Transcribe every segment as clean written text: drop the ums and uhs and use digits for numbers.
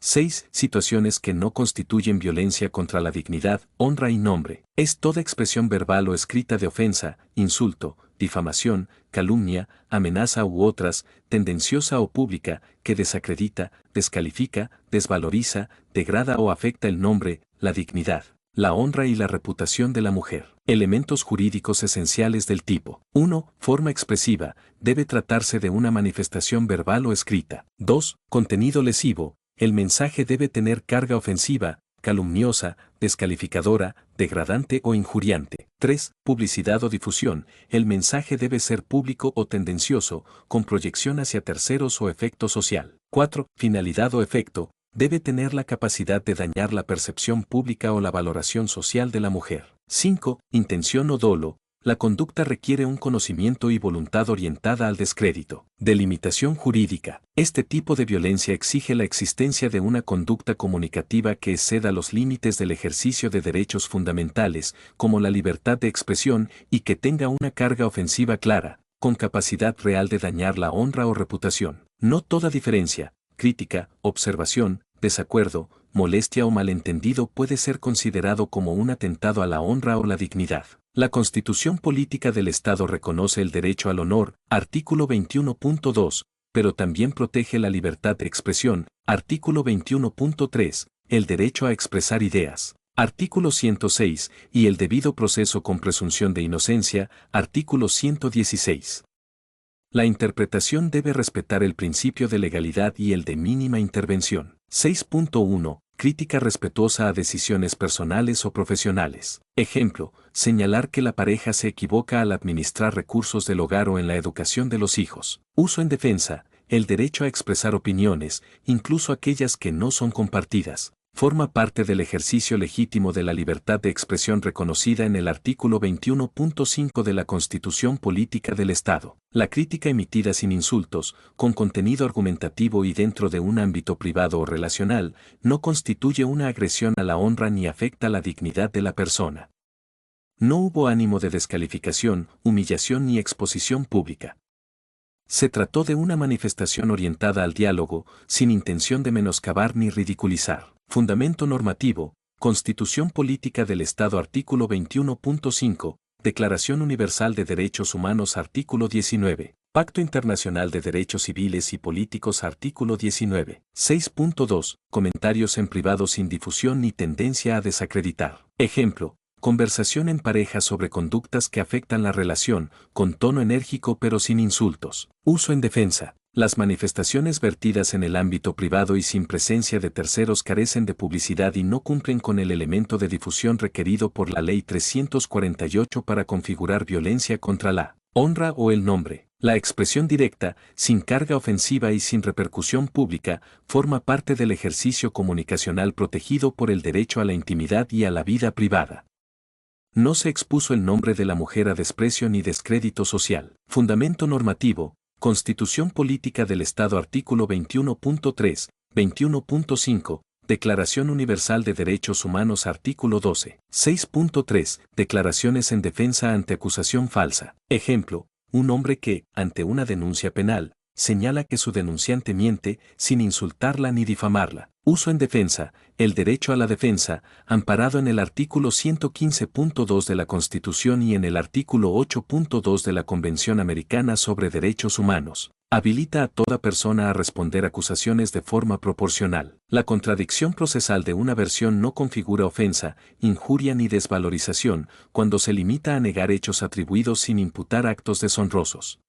6. Situaciones que no constituyen violencia contra la dignidad, honra y nombre. Es toda expresión verbal o escrita de ofensa, insulto, difamación, calumnia, amenaza u otras, tendenciosa o pública, que desacredita, descalifica, desvaloriza, degrada o afecta el nombre, la dignidad, la honra y la reputación de la mujer. Elementos jurídicos esenciales del tipo. 1. Forma expresiva. Debe tratarse de una manifestación verbal o escrita. 2. Contenido lesivo. El mensaje debe tener carga ofensiva, calumniosa, descalificadora, degradante o injuriante. 3. Publicidad o difusión. El mensaje debe ser público o tendencioso, con proyección hacia terceros o efecto social. 4. Finalidad o efecto. Debe tener la capacidad de dañar la percepción pública o la valoración social de la mujer. 5. Intención o dolo. La conducta requiere un conocimiento y voluntad orientada al descrédito. Delimitación jurídica. Este tipo de violencia exige la existencia de una conducta comunicativa que exceda los límites del ejercicio de derechos fundamentales, como la libertad de expresión, y que tenga una carga ofensiva clara, con capacidad real de dañar la honra o reputación. No toda diferencia, crítica, observación, desacuerdo, molestia o malentendido puede ser considerado como un atentado a la honra o la dignidad. La Constitución Política del Estado reconoce el derecho al honor, artículo 21.2, pero también protege la libertad de expresión, artículo 21.3, el derecho a expresar ideas, artículo 106, y el debido proceso con presunción de inocencia, artículo 116. La interpretación debe respetar el principio de legalidad y el de mínima intervención. 6.1. Crítica respetuosa a decisiones personales o profesionales. Ejemplo, señalar que la pareja se equivoca al administrar recursos del hogar o en la educación de los hijos. Uso en defensa. El derecho a expresar opiniones, incluso aquellas que no son compartidas, forma parte del ejercicio legítimo de la libertad de expresión reconocida en el artículo 21.5 de la Constitución Política del Estado. La crítica emitida sin insultos, con contenido argumentativo y dentro de un ámbito privado o relacional, no constituye una agresión a la honra ni afecta la dignidad de la persona. No hubo ánimo de descalificación, humillación ni exposición pública. Se trató de una manifestación orientada al diálogo, sin intención de menoscabar ni ridiculizar. Fundamento normativo, Constitución Política del Estado artículo 21.5, Declaración Universal de Derechos Humanos artículo 19, Pacto Internacional de Derechos Civiles y Políticos artículo 19. 6.2, Comentarios en privado sin difusión ni tendencia a desacreditar. Ejemplo, conversación en pareja sobre conductas que afectan la relación, con tono enérgico pero sin insultos. Uso en defensa. Las manifestaciones vertidas en el ámbito privado y sin presencia de terceros carecen de publicidad y no cumplen con el elemento de difusión requerido por la Ley 348 para configurar violencia contra la honra o el nombre. La expresión directa, sin carga ofensiva y sin repercusión pública, forma parte del ejercicio comunicacional protegido por el derecho a la intimidad y a la vida privada. No se expuso el nombre de la mujer a desprecio ni descrédito social. Fundamento normativo, Constitución Política del Estado artículo 21.3, 21.5, Declaración Universal de Derechos Humanos artículo 12. 6.3, Declaraciones en defensa ante acusación falsa. Ejemplo, un hombre que, ante una denuncia penal, señala que su denunciante miente, sin insultarla ni difamarla. Uso en defensa. El derecho a la defensa, amparado en el artículo 115.2 de la Constitución y en el artículo 8.2 de la Convención Americana sobre Derechos Humanos, habilita a toda persona a responder acusaciones de forma proporcional. La contradicción procesal de una versión no configura ofensa, injuria ni desvalorización, cuando se limita a negar hechos atribuidos sin imputar actos deshonrosos.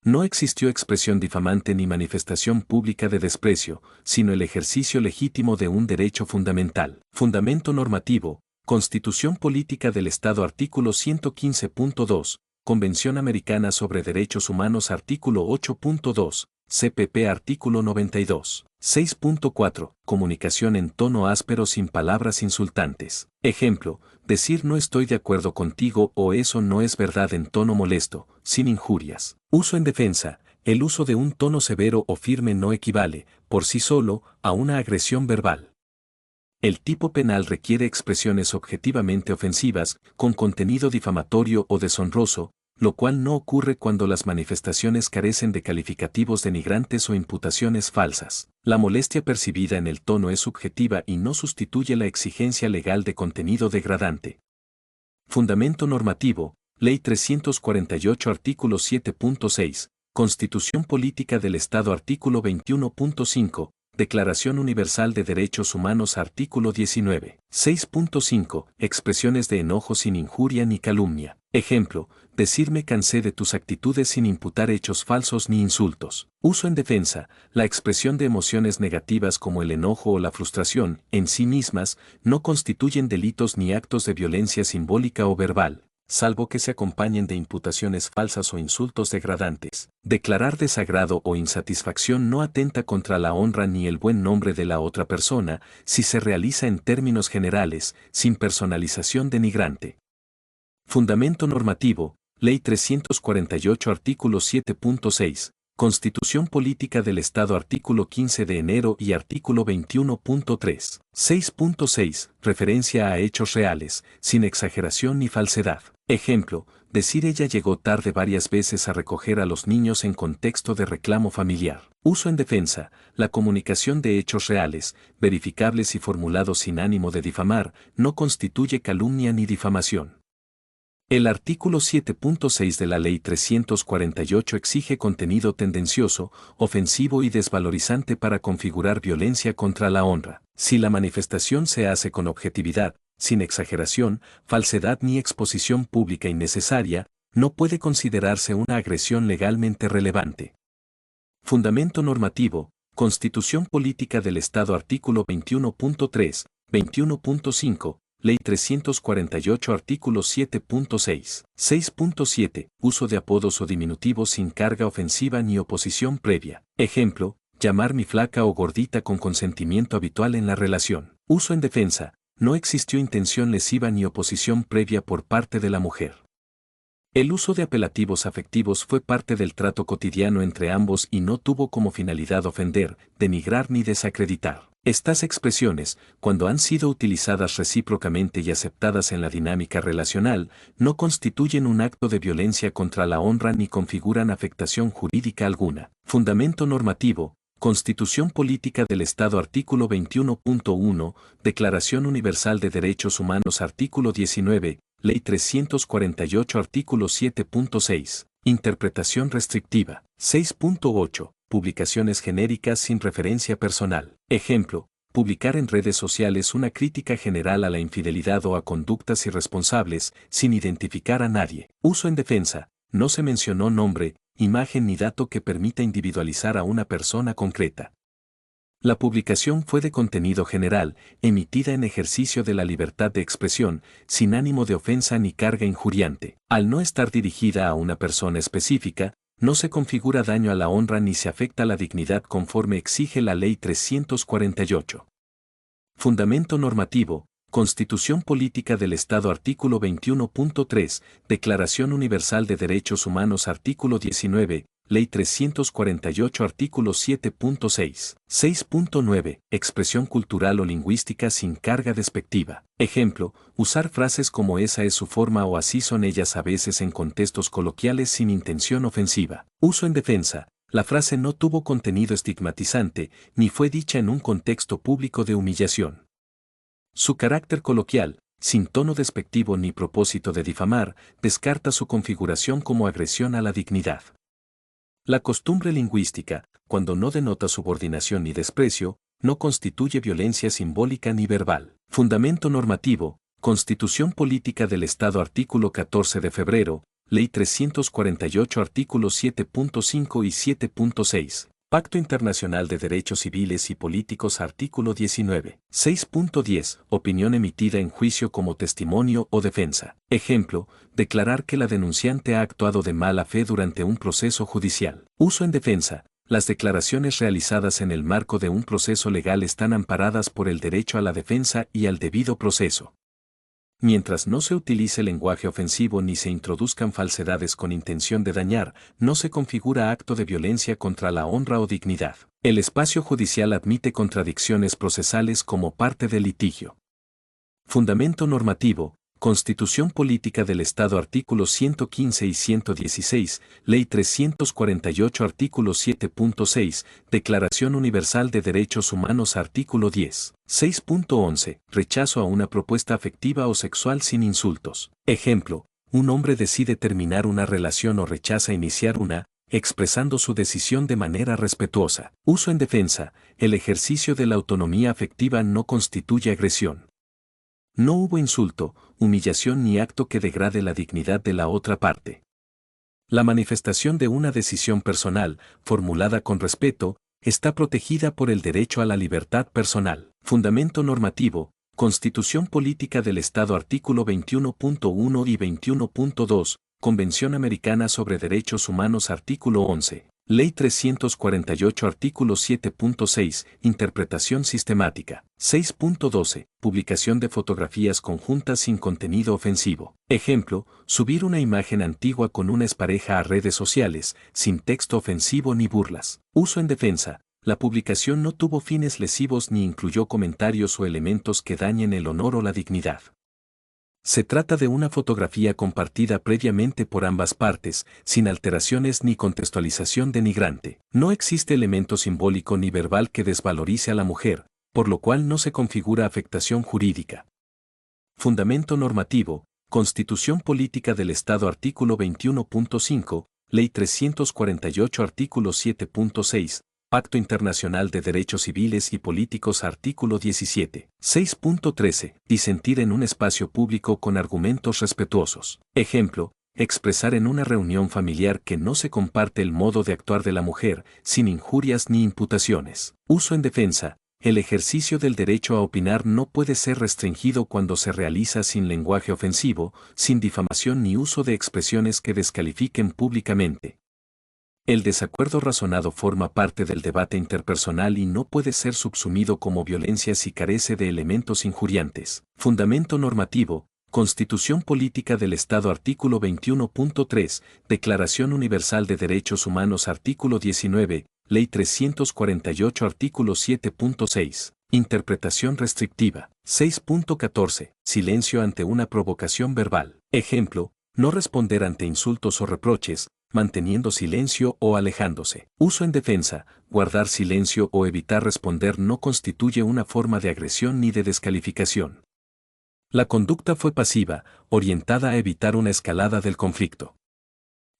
No existió expresión difamante ni manifestación pública de desprecio, sino el ejercicio legítimo de un derecho fundamental. Fundamento normativo, Constitución Política del Estado artículo 115.2, Convención Americana sobre Derechos Humanos artículo 8.2, CPP artículo 92. 6.4. Comunicación en tono áspero sin palabras insultantes. Ejemplo, decir no estoy de acuerdo contigo o eso no es verdad en tono molesto, sin injurias. Uso en defensa. El uso de un tono severo o firme no equivale, por sí solo, a una agresión verbal. El tipo penal requiere expresiones objetivamente ofensivas, con contenido difamatorio o deshonroso, lo cual no ocurre cuando las manifestaciones carecen de calificativos denigrantes o imputaciones falsas. La molestia percibida en el tono es subjetiva y no sustituye la exigencia legal de contenido degradante. Fundamento normativo, Ley 348 artículo 7.6, Constitución Política del Estado artículo 21.5, Declaración Universal de Derechos Humanos artículo 19. 6.5. Expresiones de enojo sin injuria ni calumnia. Ejemplo, decir me cansé de tus actitudes sin imputar hechos falsos ni insultos. Uso en defensa, la expresión de emociones negativas como el enojo o la frustración, en sí mismas, no constituyen delitos ni actos de violencia simbólica o verbal, salvo que se acompañen de imputaciones falsas o insultos degradantes. Declarar desagrado o insatisfacción no atenta contra la honra ni el buen nombre de la otra persona si se realiza en términos generales, sin personalización denigrante. Fundamento normativo, Ley 348 artículo 7.6, Constitución Política del Estado artículo 15 de enero y artículo 21.3. 6.6. Referencia a hechos reales, sin exageración ni falsedad. Ejemplo, decir ella llegó tarde varias veces a recoger a los niños en contexto de reclamo familiar. Uso en defensa, la comunicación de hechos reales, verificables y formulados sin ánimo de difamar, no constituye calumnia ni difamación. El artículo 7.6 de la Ley 348 exige contenido tendencioso, ofensivo y desvalorizante para configurar violencia contra la honra. Si la manifestación se hace con objetividad, sin exageración, falsedad ni exposición pública innecesaria, no puede considerarse una agresión legalmente relevante. Fundamento normativo, Constitución Política del Estado artículo 21.3, 21.5, Ley 348 artículo 7.6. 6.7. Uso de apodos o diminutivos sin carga ofensiva ni oposición previa. Ejemplo, llamar mi flaca o gordita con consentimiento habitual en la relación. Uso en defensa, no existió intención lesiva ni oposición previa por parte de la mujer. El uso de apelativos afectivos fue parte del trato cotidiano entre ambos y no tuvo como finalidad ofender, denigrar ni desacreditar. Estas expresiones, cuando han sido utilizadas recíprocamente y aceptadas en la dinámica relacional, no constituyen un acto de violencia contra la honra ni configuran afectación jurídica alguna. Fundamento normativo, Constitución Política del Estado artículo 21.1, Declaración Universal de Derechos Humanos artículo 19, Ley 348 artículo 7.6, Interpretación restrictiva. 6.8. Publicaciones genéricas sin referencia personal. Ejemplo, publicar en redes sociales una crítica general a la infidelidad o a conductas irresponsables, sin identificar a nadie. Uso en defensa, no se mencionó nombre, imagen ni dato que permita individualizar a una persona concreta. La publicación fue de contenido general, emitida en ejercicio de la libertad de expresión, sin ánimo de ofensa ni carga injuriante. Al no estar dirigida a una persona específica, no se configura daño a la honra ni se afecta la dignidad conforme exige la Ley 348. Fundamento normativo, Constitución Política del Estado artículo 21.3, Declaración Universal de Derechos Humanos artículo 19, Ley 348 artículo 7.6. 6.9. Expresión cultural o lingüística sin carga despectiva. Ejemplo, usar frases como esa es su forma o así son ellas a veces en contextos coloquiales sin intención ofensiva. Uso en defensa. La frase no tuvo contenido estigmatizante, ni fue dicha en un contexto público de humillación. Su carácter coloquial, sin tono despectivo ni propósito de difamar, descarta su configuración como agresión a la dignidad. La costumbre lingüística, cuando no denota subordinación ni desprecio, no constituye violencia simbólica ni verbal. Fundamento normativo, Constitución Política del Estado artículo 14 de febrero, Ley 348 artículos 7.5 y 7.6. Pacto Internacional de Derechos Civiles y Políticos artículo 19. 6.10. Opinión emitida en juicio como testimonio o defensa. Ejemplo, declarar que la denunciante ha actuado de mala fe durante un proceso judicial. Uso en defensa. Las declaraciones realizadas en el marco de un proceso legal están amparadas por el derecho a la defensa y al debido proceso. Mientras no se utilice lenguaje ofensivo ni se introduzcan falsedades con intención de dañar, no se configura acto de violencia contra la honra o dignidad. El espacio judicial admite contradicciones procesales como parte del litigio. Fundamento normativo, Constitución Política del Estado artículos 115 y 116, Ley 348 artículo 7.6, Declaración Universal de Derechos Humanos artículo 10. 6.11. Rechazo a una propuesta afectiva o sexual sin insultos. Ejemplo, un hombre decide terminar una relación o rechaza iniciar una, expresando su decisión de manera respetuosa. Uso en defensa, el ejercicio de la autonomía afectiva no constituye agresión. No hubo insulto, humillación ni acto que degrade la dignidad de la otra parte. La manifestación de una decisión personal, formulada con respeto, está protegida por el derecho a la libertad personal. Fundamento normativo, Constitución Política del Estado artículo 21.1 y 21.2, Convención Americana sobre Derechos Humanos artículo 11. Ley 348 artículo 7.6, Interpretación sistemática. 6.12, Publicación de fotografías conjuntas sin contenido ofensivo. Ejemplo, subir una imagen antigua con una expareja a redes sociales, sin texto ofensivo ni burlas. Uso en defensa. La publicación no tuvo fines lesivos ni incluyó comentarios o elementos que dañen el honor o la dignidad. Se trata de una fotografía compartida previamente por ambas partes, sin alteraciones ni contextualización denigrante. No existe elemento simbólico ni verbal que desvalorice a la mujer, por lo cual no se configura afectación jurídica. Fundamento normativo, Constitución Política del Estado artículo 21.5, Ley 348 artículo 7.6, Pacto Internacional de Derechos Civiles y Políticos artículo 17. 6.13. Disentir en un espacio público con argumentos respetuosos. Ejemplo, expresar en una reunión familiar que no se comparte el modo de actuar de la mujer, sin injurias ni imputaciones. Uso en defensa. El ejercicio del derecho a opinar no puede ser restringido cuando se realiza sin lenguaje ofensivo, sin difamación ni uso de expresiones que descalifiquen públicamente. El desacuerdo razonado forma parte del debate interpersonal y no puede ser subsumido como violencia si carece de elementos injuriantes. Fundamento normativo, Constitución Política del Estado artículo 21.3, Declaración Universal de Derechos Humanos artículo 19, Ley 348 artículo 7.6, Interpretación restrictiva. 6.14, Silencio ante una provocación verbal. Ejemplo, no responder ante insultos o reproches, manteniendo silencio o alejándose. Uso en defensa, guardar silencio o evitar responder no constituye una forma de agresión ni de descalificación. La conducta fue pasiva, orientada a evitar una escalada del conflicto.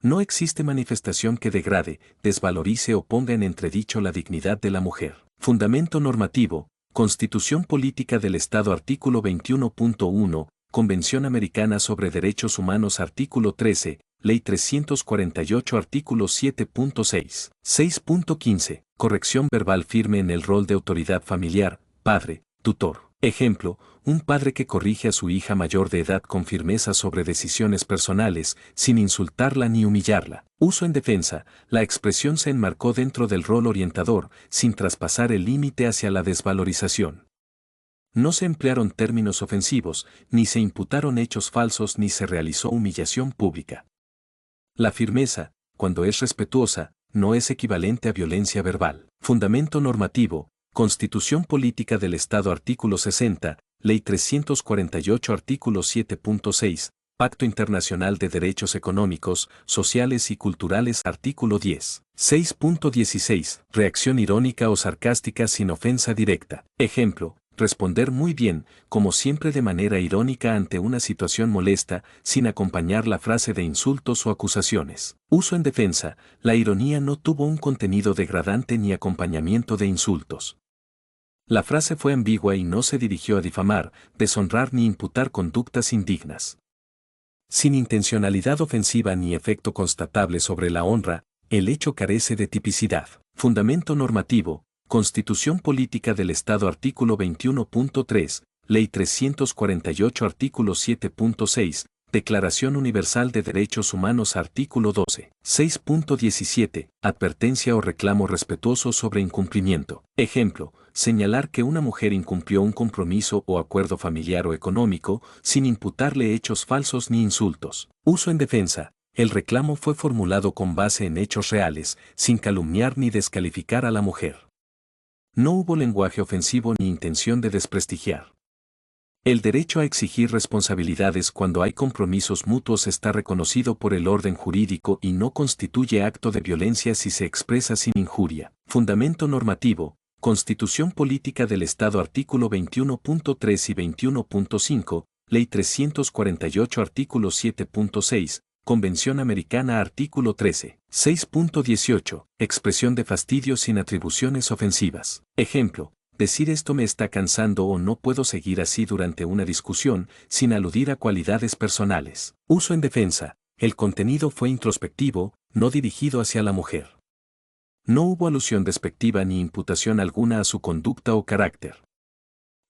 No existe manifestación que degrade, desvalorice o ponga en entredicho la dignidad de la mujer. Fundamento normativo, Constitución Política del Estado artículo 21.1, Convención Americana sobre Derechos Humanos artículo 13, Ley 348 artículo 7.6. 6.15. Corrección verbal firme en el rol de autoridad familiar, padre, tutor. Ejemplo, un padre que corrige a su hija mayor de edad con firmeza sobre decisiones personales, sin insultarla ni humillarla. Uso en defensa, la expresión se enmarcó dentro del rol orientador, sin traspasar el límite hacia la desvalorización. No se emplearon términos ofensivos, ni se imputaron hechos falsos ni se realizó humillación pública. La firmeza, cuando es respetuosa, no es equivalente a violencia verbal. Fundamento normativo, Constitución Política del Estado artículo 60, Ley 348 artículo 7.6, Pacto Internacional de Derechos Económicos, Sociales y Culturales artículo 10. 6.16. Reacción irónica o sarcástica sin ofensa directa. Ejemplo, responder muy bien, como siempre de manera irónica ante una situación molesta, sin acompañar la frase de insultos o acusaciones. Uso en defensa, la ironía no tuvo un contenido degradante ni acompañamiento de insultos. La frase fue ambigua y no se dirigió a difamar, deshonrar ni imputar conductas indignas. Sin intencionalidad ofensiva ni efecto constatable sobre la honra, el hecho carece de tipicidad. Fundamento normativo, Constitución Política del Estado artículo 21.3, Ley 348 artículo 7.6, Declaración Universal de Derechos Humanos artículo 12. 6.17. Advertencia o reclamo respetuoso sobre incumplimiento. Ejemplo, señalar que una mujer incumplió un compromiso o acuerdo familiar o económico, sin imputarle hechos falsos ni insultos. Uso en defensa. El reclamo fue formulado con base en hechos reales, sin calumniar ni descalificar a la mujer. No hubo lenguaje ofensivo ni intención de desprestigiar. El derecho a exigir responsabilidades cuando hay compromisos mutuos está reconocido por el orden jurídico y no constituye acto de violencia si se expresa sin injuria. Fundamento normativo. Constitución Política del Estado artículo 21.3 y 21.5, Ley 348 artículo 7.6, Convención Americana artículo 13. 6.18. Expresión de fastidio sin atribuciones ofensivas. Ejemplo. Decir esto me está cansando o no puedo seguir así durante una discusión, sin aludir a cualidades personales. Uso en defensa. El contenido fue introspectivo, no dirigido hacia la mujer. No hubo alusión despectiva ni imputación alguna a su conducta o carácter.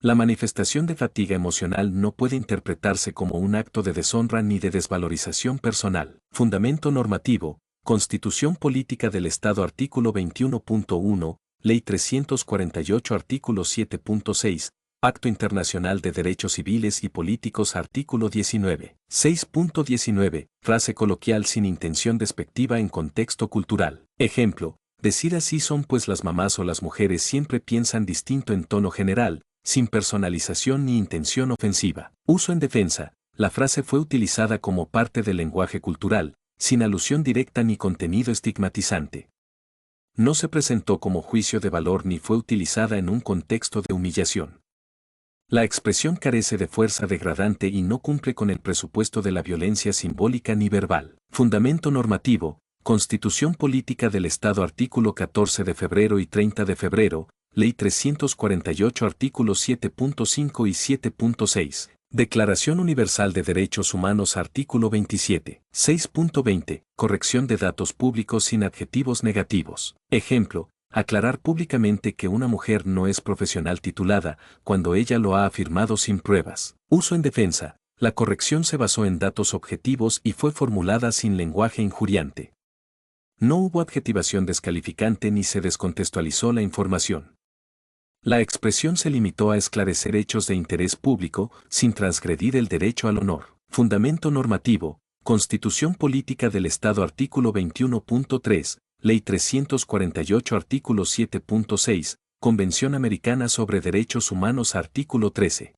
La manifestación de fatiga emocional no puede interpretarse como un acto de deshonra ni de desvalorización personal. Fundamento normativo. Constitución Política del Estado artículo 21.1, Ley 348 artículo 7.6, Pacto Internacional de Derechos Civiles y Políticos artículo 19. 6.19, frase coloquial sin intención despectiva en contexto cultural. Ejemplo, decir así son pues las mamás o las mujeres siempre piensan distinto en tono general, sin personalización ni intención ofensiva. Uso en defensa, la frase fue utilizada como parte del lenguaje cultural, sin alusión directa ni contenido estigmatizante. No se presentó como juicio de valor ni fue utilizada en un contexto de humillación. La expresión carece de fuerza degradante y no cumple con el presupuesto de la violencia simbólica ni verbal. Fundamento normativo. Constitución Política del Estado artículo 14 de febrero y 30 de febrero, Ley 348 artículos 7.5 y 7.6. Declaración Universal de Derechos Humanos artículo 27. 6.20. Corrección de datos públicos sin adjetivos negativos. Ejemplo, aclarar públicamente que una mujer no es profesional titulada, cuando ella lo ha afirmado sin pruebas. Uso en defensa. La corrección se basó en datos objetivos y fue formulada sin lenguaje injuriante. No hubo adjetivación descalificante ni se descontextualizó la información. La expresión se limitó a esclarecer hechos de interés público, sin transgredir el derecho al honor. Fundamento normativo. Constitución Política del Estado artículo 21.3, Ley 348 artículo 7.6, Convención Americana sobre Derechos Humanos artículo 13.